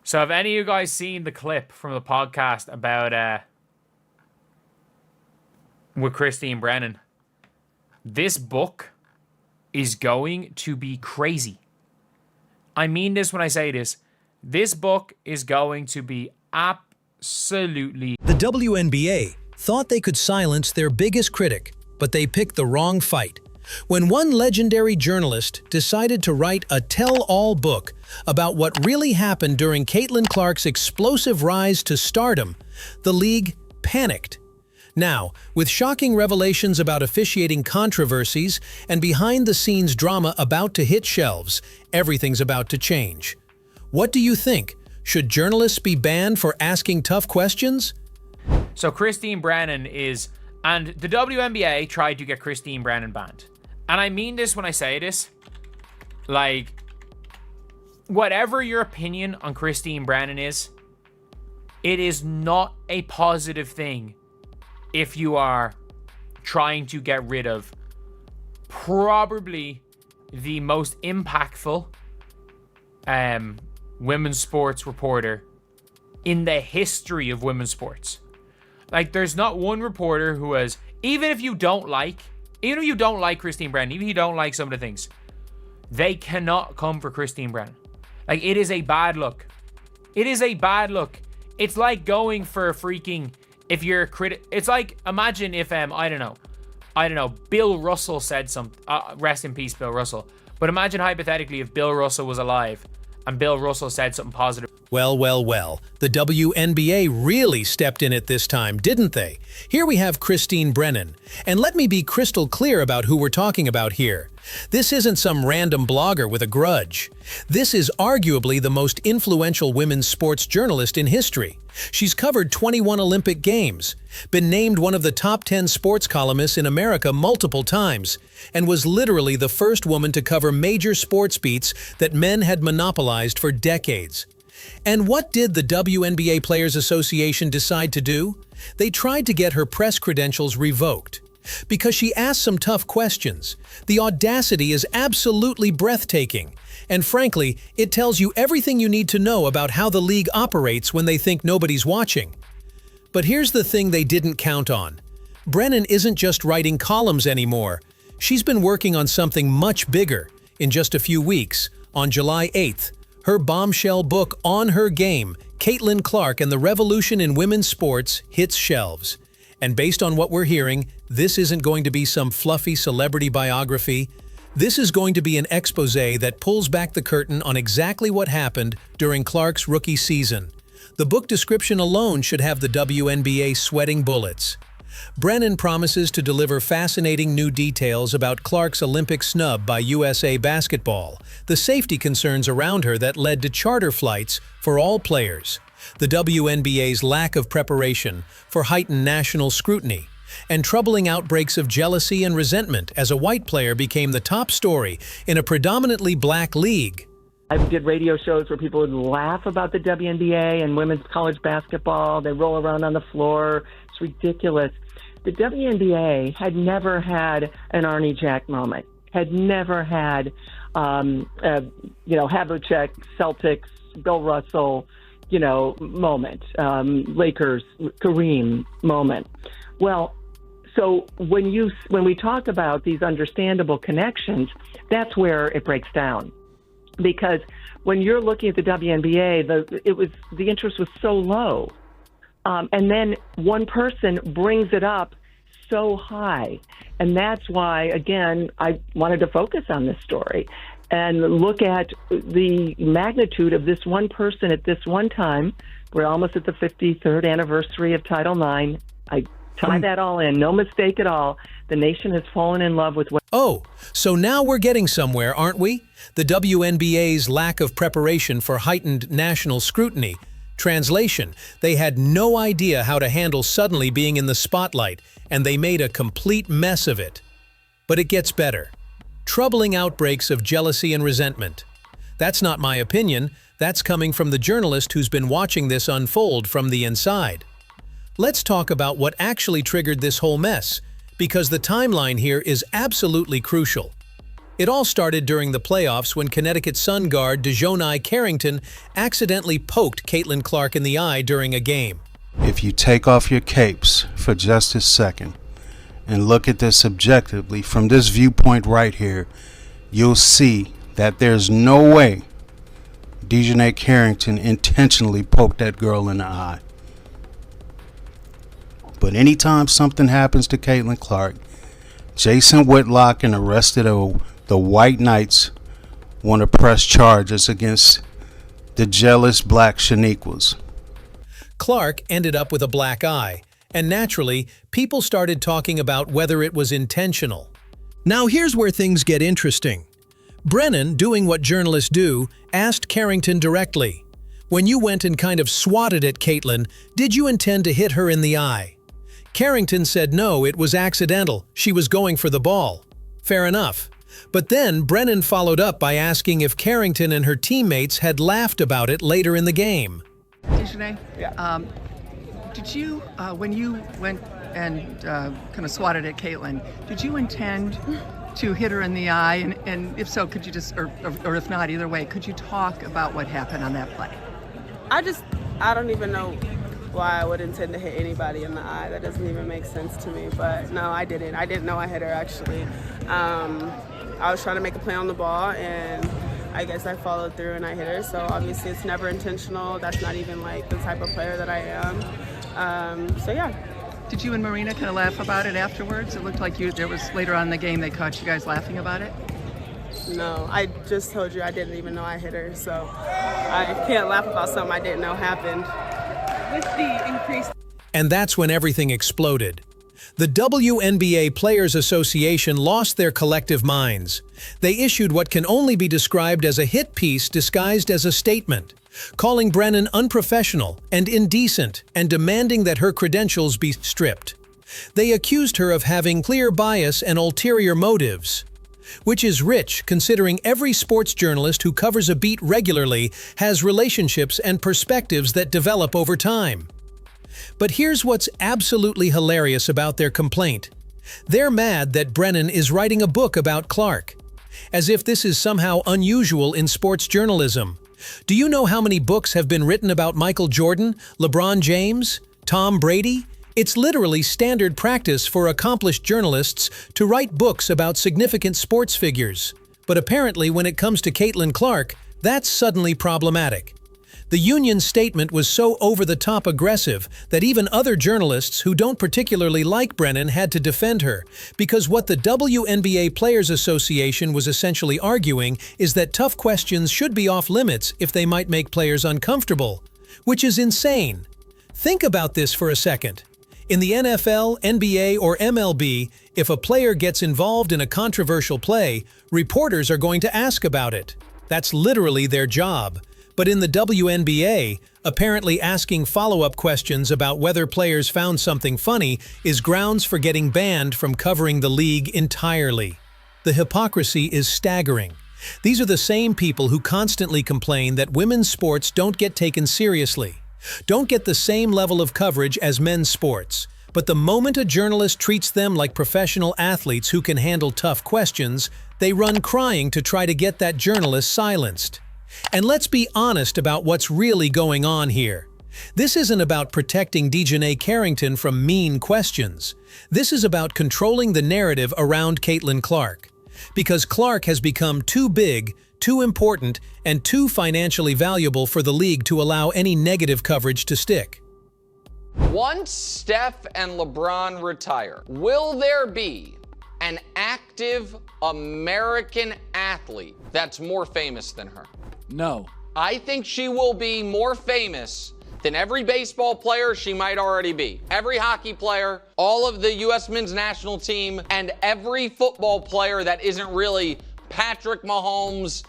So have any of you guys seen the clip from the podcast about with Christine Brennan? This book is going to be crazy. I mean this when I say this. This book is going to be absolutely... The WNBA thought they could silence their biggest critic, but they picked the wrong fight. When one legendary journalist decided to write a tell-all book about what really happened during Caitlin Clark's explosive rise to stardom, the league panicked. Now, with shocking revelations about officiating controversies and behind-the-scenes drama about to hit shelves, everything's about to change. What do you think? Should journalists be banned for asking tough questions? So Christine Brennan is... And the WNBA tried to get Christine Brennan banned. And I mean this when I say this. Like, whatever your opinion on Christine Brennan is, it is not a positive thing if you are trying to get rid of probably the most impactful women's sports reporter in the history of women's sports. Like, there's not one reporter who has, even if you don't like Christine Brennan, even if you don't like some of the things, they cannot come for Christine Brennan. Like, it is a bad look. It is a bad look. It's like going for a freaking... If you're a critic, it's like, imagine if, I don't know, Bill Russell said something, rest in peace, Bill Russell. But imagine hypothetically if Bill Russell was alive and Bill Russell said something positive. Well, the WNBA really stepped in it this time, didn't they? Here we have Christine Brennan. And let me be crystal clear about who we're talking about here. This isn't some random blogger with a grudge. This is arguably the most influential women's sports journalist in history. She's covered 21 Olympic Games, been named one of the top 10 sports columnists in America multiple times, and was literally the first woman to cover major sports beats that men had monopolized for decades. And what did the WNBA Players Association decide to do? They tried to get her press credentials revoked. Because she asked some tough questions. The audacity is absolutely breathtaking. And frankly, it tells you everything you need to know about how the league operates when they think nobody's watching. But here's the thing they didn't count on. Brennan isn't just writing columns anymore. She's been working on something much bigger. In just a few weeks, on July 8th, her bombshell book On Her Game, Caitlin Clark and the Revolution in Women's Sports, hits shelves. And based on what we're hearing, this isn't going to be some fluffy celebrity biography. This is going to be an expose that pulls back the curtain on exactly what happened during Clark's rookie season. The book description alone should have the WNBA sweating bullets. Brennan promises to deliver fascinating new details about Clark's Olympic snub by USA Basketball, the safety concerns around her that led to charter flights for all players, the WNBA's lack of preparation for heightened national scrutiny, and troubling outbreaks of jealousy and resentment as a white player became the top story in a predominantly black league. I did radio shows where people would laugh about the WNBA and women's college basketball. They roll around on the floor. It's ridiculous. The WNBA had never had an Arnie Jack moment, had never had, Havlicek, Celtics, Bill Russell, moment, Lakers, Kareem moment. Well, so when we talk about these understandable connections, that's where it breaks down. Because when you're looking at the WNBA, the interest was so low. And then one person brings it up so high. And that's why, again, I wanted to focus on this story and look at the magnitude of this one person at this one time. We're almost at the 53rd anniversary of Title IX. I tie that all in, no mistake at all. The nation has fallen in love with what... Oh, so now we're getting somewhere, aren't we? The WNBA's lack of preparation for heightened national scrutiny. Translation, they had no idea how to handle suddenly being in the spotlight, and they made a complete mess of it. But it gets better. Troubling outbreaks of jealousy and resentment. That's not my opinion, that's coming from the journalist who's been watching this unfold from the inside. Let's talk about what actually triggered this whole mess, because the timeline here is absolutely crucial. It all started during the playoffs when Connecticut Sun guard DeJohnai Carrington accidentally poked Caitlin Clark in the eye during a game. If you take off your capes for just a second and look at this objectively from this viewpoint right here, you'll see that there's no way DeJohnai Carrington intentionally poked that girl in the eye. But anytime something happens to Caitlin Clark, Jason Whitlock and the rest of the White Knights want to press charges against the jealous black Shaniquas. Clark ended up with a black eye, and naturally, people started talking about whether it was intentional. Now here's where things get interesting. Brennan, doing what journalists do, asked Carrington directly, "When you went and kind of swatted at Caitlin, did you intend to hit her in the eye?" Carrington said no, it was accidental. She was going for the ball. Fair enough. But then Brennan followed up by asking if Carrington and her teammates had laughed about it later in the game. DeJohnai, did you, when you went and kind of swatted at Caitlin, did you intend to hit her in the eye? And if so, could you just, or if not, either way, could you talk about what happened on that play? I don't even know why I would intend to hit anybody in the eye. That doesn't even make sense to me. But no, I didn't. I didn't know I hit her, actually. I was trying to make a play on the ball, and I guess I followed through and I hit her. So obviously it's never intentional. That's not even like the type of player that I am. So yeah. Did you and Marina kind of laugh about it afterwards? It looked like there was later on in the game they caught you guys laughing about it. No, I just told you I didn't even know I hit her. So I can't laugh about something I didn't know happened. With the increase. And that's when everything exploded. The WNBA Players Association lost their collective minds. They issued what can only be described as a hit piece disguised as a statement, calling Brennan unprofessional and indecent and demanding that her credentials be stripped. They accused her of having clear bias and ulterior motives, which is rich considering every sports journalist who covers a beat regularly has relationships and perspectives that develop over time. But here's what's absolutely hilarious about their complaint. They're mad that Brennan is writing a book about Clark, as if this is somehow unusual in sports journalism. Do you know how many books have been written about Michael Jordan, LeBron James, Tom Brady? It's literally standard practice for accomplished journalists to write books about significant sports figures. But apparently when it comes to Caitlin Clark, that's suddenly problematic. The union's statement was so over-the-top aggressive that even other journalists who don't particularly like Brennan had to defend her, because what the WNBA Players Association was essentially arguing is that tough questions should be off-limits if they might make players uncomfortable, which is insane. Think about this for a second. In the NFL, NBA, or MLB, if a player gets involved in a controversial play, reporters are going to ask about it. That's literally their job. But in the WNBA, apparently asking follow-up questions about whether players found something funny is grounds for getting banned from covering the league entirely. The hypocrisy is staggering. These are the same people who constantly complain that women's sports don't get taken seriously, don't get the same level of coverage as men's sports. But the moment a journalist treats them like professional athletes who can handle tough questions, they run crying to try to get that journalist silenced. And let's be honest about what's really going on here. This isn't about protecting DeJohnai Carrington from mean questions. This is about controlling the narrative around Caitlin Clark. Because Clark has become too big, too important, and too financially valuable for the league to allow any negative coverage to stick. Once Steph and LeBron retire, will there be an active American athlete that's more famous than her? No. I think she will be more famous than every baseball player she might already be. Every hockey player, all of the U.S. men's national team, and every football player that isn't really Patrick Mahomes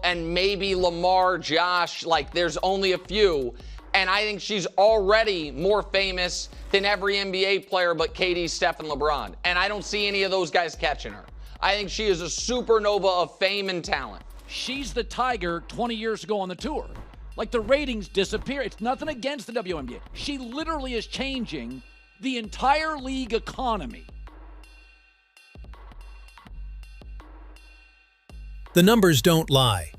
and maybe Lamar, Josh, like there's only a few. And I think she's already more famous than every NBA player but KD, Steph, and LeBron. And I don't see any of those guys catching her. I think she is a supernova of fame and talent. She's the Tiger 20 years ago on the tour. Like the ratings disappear. It's nothing against the WNBA. She literally is changing the entire league economy. The numbers don't lie.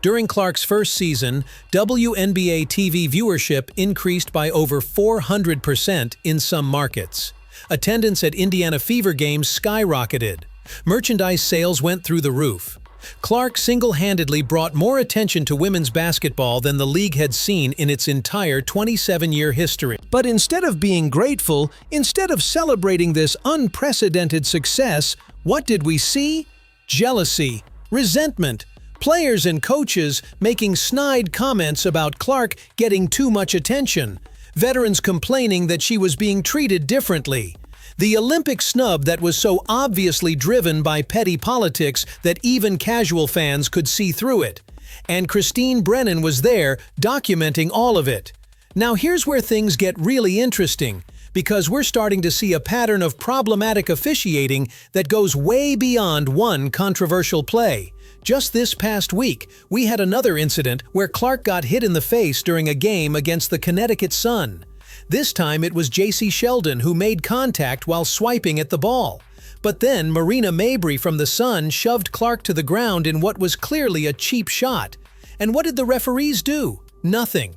During Clark's first season, WNBA TV viewership increased by over 400% in some markets. Attendance at Indiana Fever games skyrocketed. Merchandise sales went through the roof. Clark single-handedly brought more attention to women's basketball than the league had seen in its entire 27-year history. But instead of being grateful, instead of celebrating this unprecedented success, what did we see? Jealousy, resentment, players and coaches making snide comments about Clark getting too much attention, veterans complaining that she was being treated differently. The Olympic snub that was so obviously driven by petty politics that even casual fans could see through it. And Christine Brennan was there, documenting all of it. Now here's where things get really interesting, because we're starting to see a pattern of problematic officiating that goes way beyond one controversial play. Just this past week, we had another incident where Clark got hit in the face during a game against the Connecticut Sun. This time it was J.C. Sheldon who made contact while swiping at the ball. But then Marina Mabrey from the Sun shoved Clark to the ground in what was clearly a cheap shot. And what did the referees do? Nothing.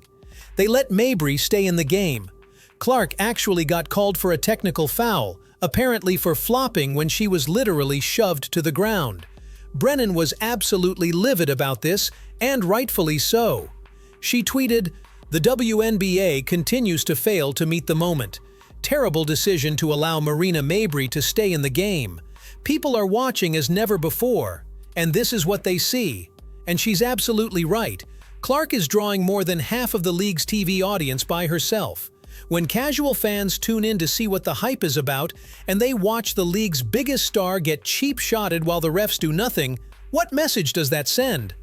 They let Mabrey stay in the game. Clark actually got called for a technical foul, apparently for flopping when she was literally shoved to the ground. Brennan was absolutely livid about this, and rightfully so. She tweeted, "The WNBA continues to fail to meet the moment. Terrible decision to allow Marina Mabrey to stay in the game. People are watching as never before, and this is what they see." And she's absolutely right. Clark is drawing more than half of the league's TV audience by herself. When casual fans tune in to see what the hype is about, and they watch the league's biggest star get cheap-shotted while the refs do nothing, what message does that send?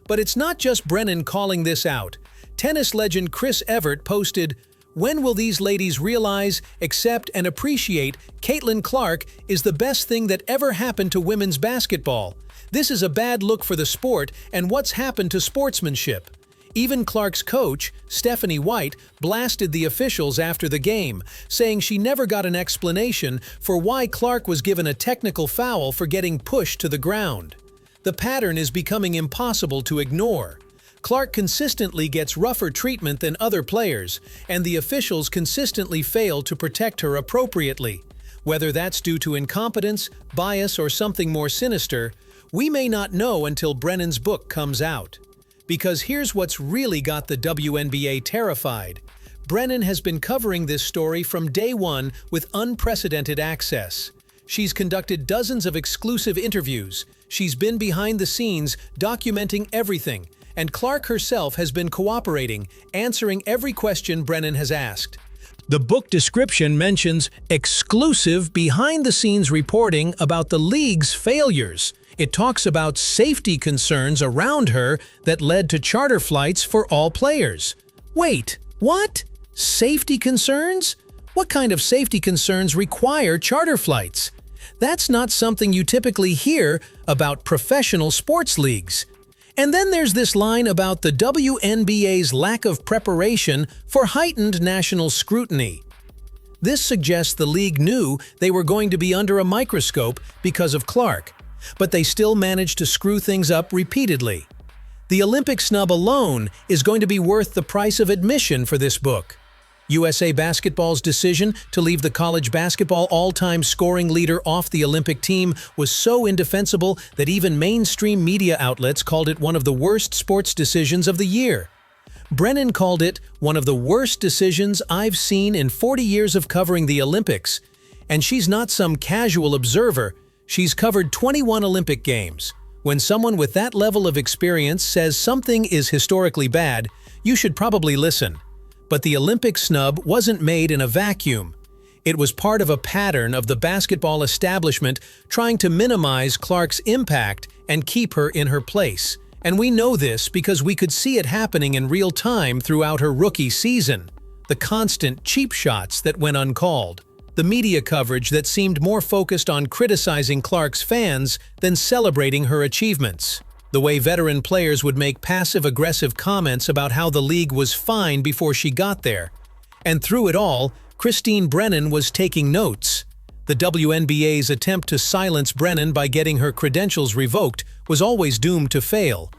But it's not just Brennan calling this out. Tennis legend Chris Evert posted, "When will these ladies realize, accept, and appreciate Caitlin Clark is the best thing that ever happened to women's basketball? This is a bad look for the sport and what's happened to sportsmanship." Even Clark's coach, Stephanie White, blasted the officials after the game, saying she never got an explanation for why Clark was given a technical foul for getting pushed to the ground. The pattern is becoming impossible to ignore. Clark consistently gets rougher treatment than other players, and the officials consistently fail to protect her appropriately. Whether that's due to incompetence, bias, or something more sinister, we may not know until Brennan's book comes out. Because here's what's really got the WNBA terrified. Brennan has been covering this story from day one with unprecedented access. She's conducted dozens of exclusive interviews. She's been behind the scenes, documenting everything. And Clark herself has been cooperating, answering every question Brennan has asked. The book description mentions exclusive behind-the-scenes reporting about the league's failures. It talks about safety concerns around her that led to charter flights for all players. Wait, what? Safety concerns? What kind of safety concerns require charter flights? That's not something you typically hear about professional sports leagues. And then there's this line about the WNBA's lack of preparation for heightened national scrutiny. This suggests the league knew they were going to be under a microscope because of Clark, but they still managed to screw things up repeatedly. The Olympic snub alone is going to be worth the price of admission for this book. USA Basketball's decision to leave the college basketball all-time scoring leader off the Olympic team was so indefensible that even mainstream media outlets called it one of the worst sports decisions of the year. Brennan called it one of the worst decisions I've seen in 40 years of covering the Olympics. And she's not some casual observer. She's covered 21 Olympic Games. When someone with that level of experience says something is historically bad, you should probably listen. But the Olympic snub wasn't made in a vacuum. It was part of a pattern of the basketball establishment trying to minimize Clark's impact and keep her in her place. And we know this because we could see it happening in real time throughout her rookie season. The constant cheap shots that went uncalled. The media coverage that seemed more focused on criticizing Clark's fans than celebrating her achievements. The way veteran players would make passive-aggressive comments about how the league was fine before she got there. And through it all, Christine Brennan was taking notes. The WNBA's attempt to silence Brennan by getting her credentials revoked was always doomed to fail.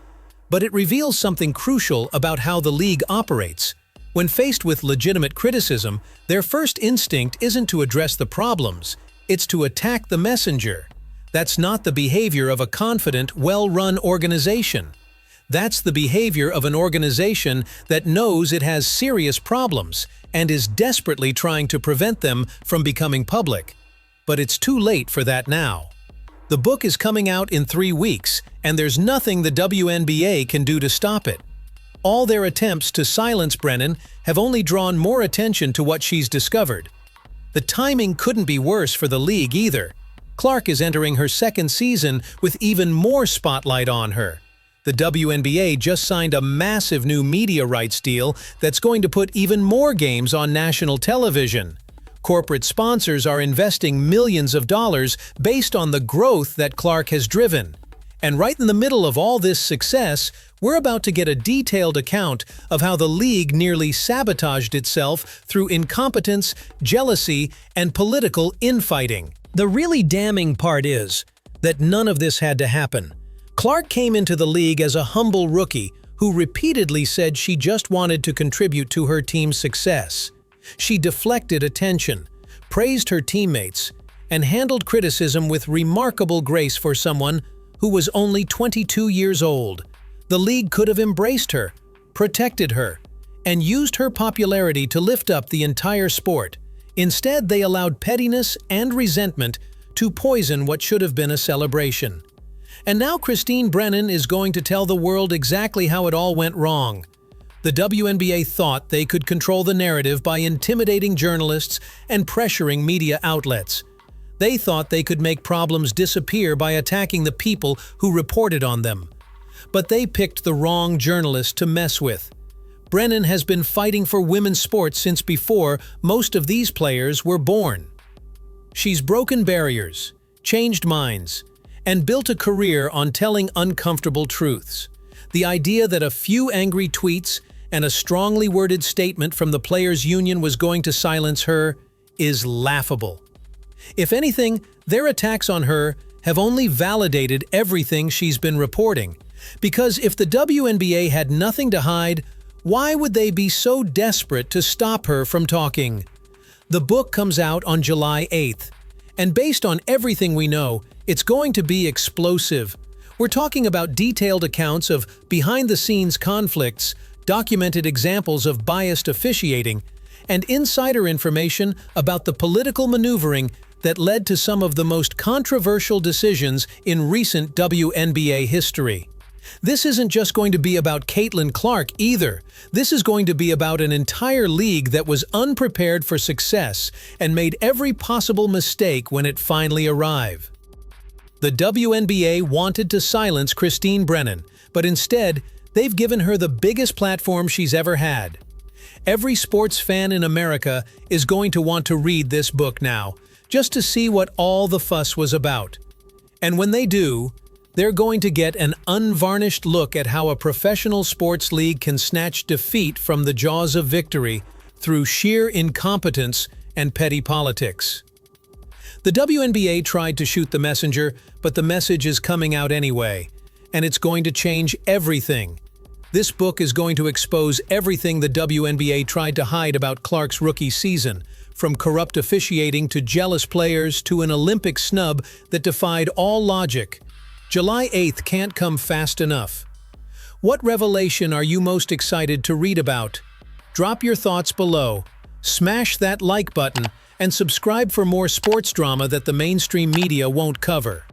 But it reveals something crucial about how the league operates. When faced with legitimate criticism, their first instinct isn't to address the problems, it's to attack the messenger. That's not the behavior of a confident, well-run organization. That's the behavior of an organization that knows it has serious problems and is desperately trying to prevent them from becoming public. But it's too late for that now. The book is coming out in 3 weeks, and there's nothing the WNBA can do to stop it. All their attempts to silence Brennan have only drawn more attention to what she's discovered. The timing couldn't be worse for the league either. Clark is entering her second season with even more spotlight on her. The WNBA just signed a massive new media rights deal that's going to put even more games on national television. Corporate sponsors are investing millions of dollars based on the growth that Clark has driven. And right in the middle of all this success, we're about to get a detailed account of how the league nearly sabotaged itself through incompetence, jealousy, and political infighting. The really damning part is that none of this had to happen. Clark came into the league as a humble rookie who repeatedly said she just wanted to contribute to her team's success. She deflected attention, praised her teammates, and handled criticism with remarkable grace for someone who was only 22 years old. The league could have embraced her, protected her, and used her popularity to lift up the entire sport. Instead, they allowed pettiness and resentment to poison what should have been a celebration. And now Christine Brennan is going to tell the world exactly how it all went wrong. The WNBA thought they could control the narrative by intimidating journalists and pressuring media outlets. They thought they could make problems disappear by attacking the people who reported on them. But they picked the wrong journalist to mess with. Brennan has been fighting for women's sports since before most of these players were born. She's broken barriers, changed minds, and built a career on telling uncomfortable truths. The idea that a few angry tweets and a strongly worded statement from the players' union was going to silence her is laughable. If anything, their attacks on her have only validated everything she's been reporting. Because if the WNBA had nothing to hide, why would they be so desperate to stop her from talking? The book comes out on July 8th, and based on everything we know, it's going to be explosive. We're talking about detailed accounts of behind-the-scenes conflicts, documented examples of biased officiating, and insider information about the political maneuvering that led to some of the most controversial decisions in recent WNBA history. This isn't just going to be about Caitlin Clark either. This is going to be about an entire league that was unprepared for success and made every possible mistake when it finally arrived. The WNBA wanted to silence Christine Brennan, but instead, they've given her the biggest platform she's ever had. Every sports fan in America is going to want to read this book now, just to see what all the fuss was about. And when they do, they're going to get an unvarnished look at how a professional sports league can snatch defeat from the jaws of victory through sheer incompetence and petty politics. The WNBA tried to shoot the messenger, but the message is coming out anyway, and it's going to change everything. This book is going to expose everything the WNBA tried to hide about Clark's rookie season, from corrupt officiating to jealous players to an Olympic snub that defied all logic. July 8th can't come fast enough. What revelation are you most excited to read about? Drop your thoughts below, smash that like button, and subscribe for more sports drama that the mainstream media won't cover.